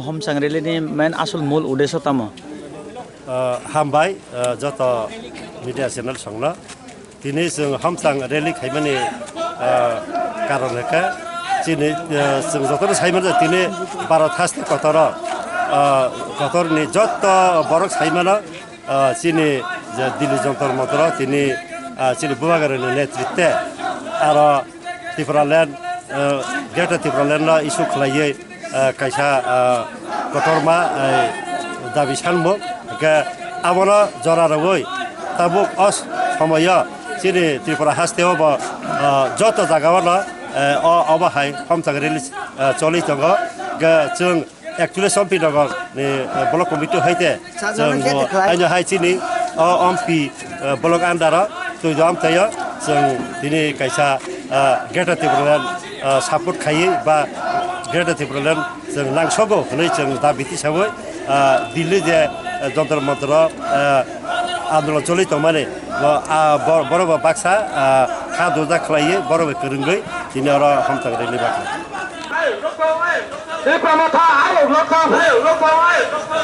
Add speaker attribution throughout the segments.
Speaker 1: Homsang rally ni main asul mul udeso tamo.
Speaker 2: Hambai joto media channel songna tini sung homsang rally khaimani karon heka chini sung joto saimana tini barat haste kotoro kotor ni joto borok saimana chini dili jontor motor tini chini bubagar ni netritwe aro Tipraland geta Tipraland na isu khlaiye kaisa kotorma dabi sanmo ke abono joraroi tabuk os samaya chini Tripura hasteo ba joto jagawala obahai homsang release choli tongo ge chung actually sompi nagar ni block committee haite chung aina hai chini ompi block andara to jam taya chung dini kaisa geta Tipraland support khai ba geta Tipraland chung langsogo hnai chung dabiti saboi Delhi je jontor montor आंदोलन चली तो माने बरोबर बाक्सा खा दोजा खलाये बरोबर करंगै दिनै आरो हमताग रेली Baksa
Speaker 3: Diplomata ayo lokal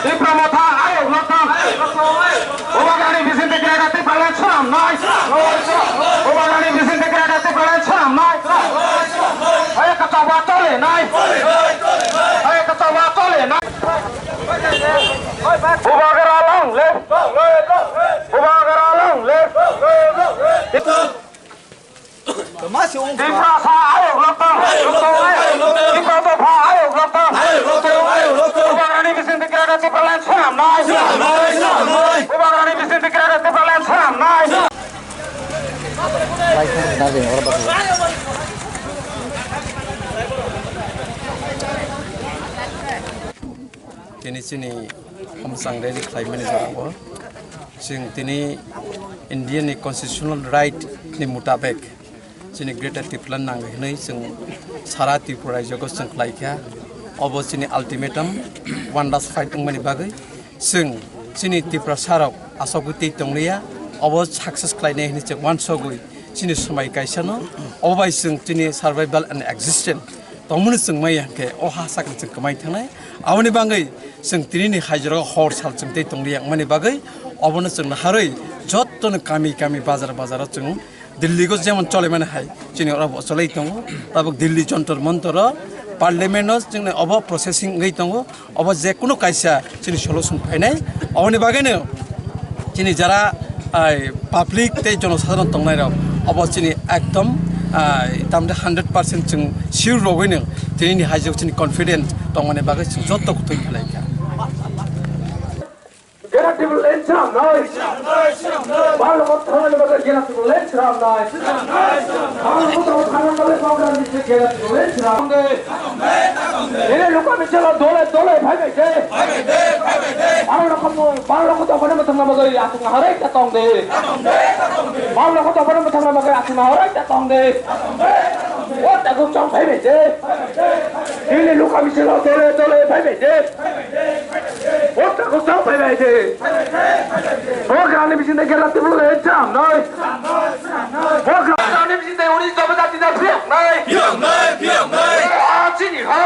Speaker 3: Diplomata ayo lokal Ubagani disintegrate Palestine nice Ubagani disintegrate Palestine nice Ayo kata watole nice Ayo kata watole nice Ubagara long left Ubagara long left Diplomata ayo lokal Diplomata ayo lokal Ubagani disintegrate Palestine nice Ubagani disintegrate Palestine nice
Speaker 4: Kini sini homsang rally khlaimani jarago sing tini Indian constitutional right ni mutabek sini Greater Tipraland nangai hnai sing sara Tripura jogo sing khlaikha obo sini ultimatum one last fight ngmani bagai sing sini Tripura sarok asoguti tongriya obo success khlainai hni chek one sogui sini somai kaisano obai sing sini survival and existence tongmuni sing mai ke oha sak sing kamai thanai awni bangai sing tini hajro hor sal sing te tongriya ngmani bagai obono sing haroi jotton kami bazar sing Delhi go যেমন চলে মানে হাই চিনি ওরা চলেই তঙ্গ তারপর দিল্লি যন্তর মন্তর পার্লামেন্ট जोंनो अब प्रसेसिंग गई तंग अब जे कोनो कायसा चिनि सलुशन फाइनाय अबनि बागैनो चिनि जरा पाब्लिक ते जनसाधारण तंगनाय राव अब चिनि एकदम तामदे 100% जों सिउर रगैनो दिनैनि हाजो चिनि कन्फिडेंस तंगने बागै जों जत्त कुतै खालायखा
Speaker 3: Get up, let's have noise. Parliament, get up, let's have noise. Parliament, get up, let's have noise. Ini luka bicara dole, bhai bhai. Parliament, apa nama tengah bagai atung harai datang deh. Parliament, apa nama tengah bagai atung harai datang deh. What aku cakap bhai bhai. Ini luka bicara dole, bhai bhai. What aku cakap bhai bhai. Programme bisinde gelati bulu ecam, noy. Programme bisinde uni coba tadi dah piang, noy. Piang, noy. Cini ha.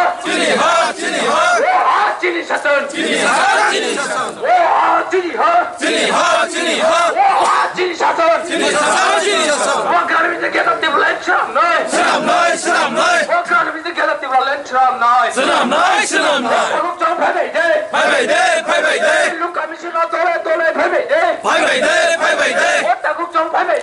Speaker 3: Cini sasan. Cini sasan. Programme bisinde gelati bulu ecam, noy. Seram, noy. Programme bisinde gelati bulu ecam, noy. Seram, noy. Aku cakap bhai bhai. Look, kami sudah tole, bhai bhai. What aku cakap bhai bhai.